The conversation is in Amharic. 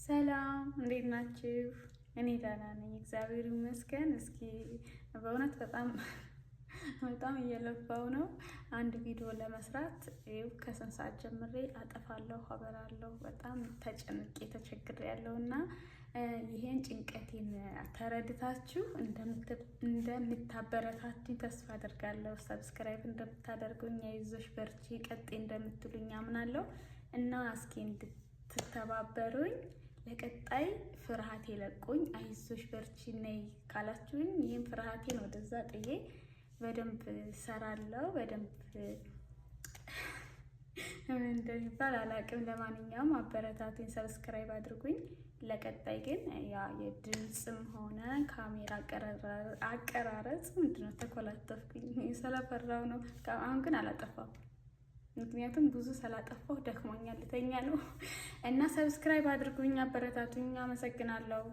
ሰላም እንዴት ናችሁ? እኔ ደህና ነኝ፣ እግዚአብሔር ይመስገን። እስኪ በእውነት በጣም እየለፋው ነው አንድ ቪዲዮ ለመስራት። ይኸው ከስንት ሰዓት ጀምሬ አጠፋለሁ፣ አበራለሁ። በጣም ተጨንቄ ተቸግሬያለሁ እና ይሄን ጭንቀቴን ተረድታችሁ እንደምታበረታቱኝ ተስፋ አደርጋለሁ። ሰብስክራይብ እንደምታደርጉኝ፣ አይዞሽ በርቺ ቀጤ እንደምትሉኝ አምናለሁ እና እስኪ እንድትተባበሩኝ ለቀጣይ ፍርሃቴ ለቁኝ፣ አይዞሽ በርቺ ነይ ካላችሁኝ ይህን ፍርሃቴን ወደዛ ጥዬ በደንብ ሰራለሁ። በደንብ እንደሚባል አላቅም። ለማንኛውም አበረታቱኝ፣ ሰብስክራይብ አድርጉኝ። ለቀጣይ ግን ያ የድምፅም ሆነ ካሜራ አቀራረጽ ምንድነው ተኮላተፍኩኝ፣ ስለፈራው ነው። አሁን ግን አላጠፋም፣ ምክንያቱም ብዙ ስላጠፋሁ ደክሞኛል፣ ልተኛ ነው እና ሰብስክራይብ አድርጉኝ፣ አበረታቱኝ። አመሰግናለሁ።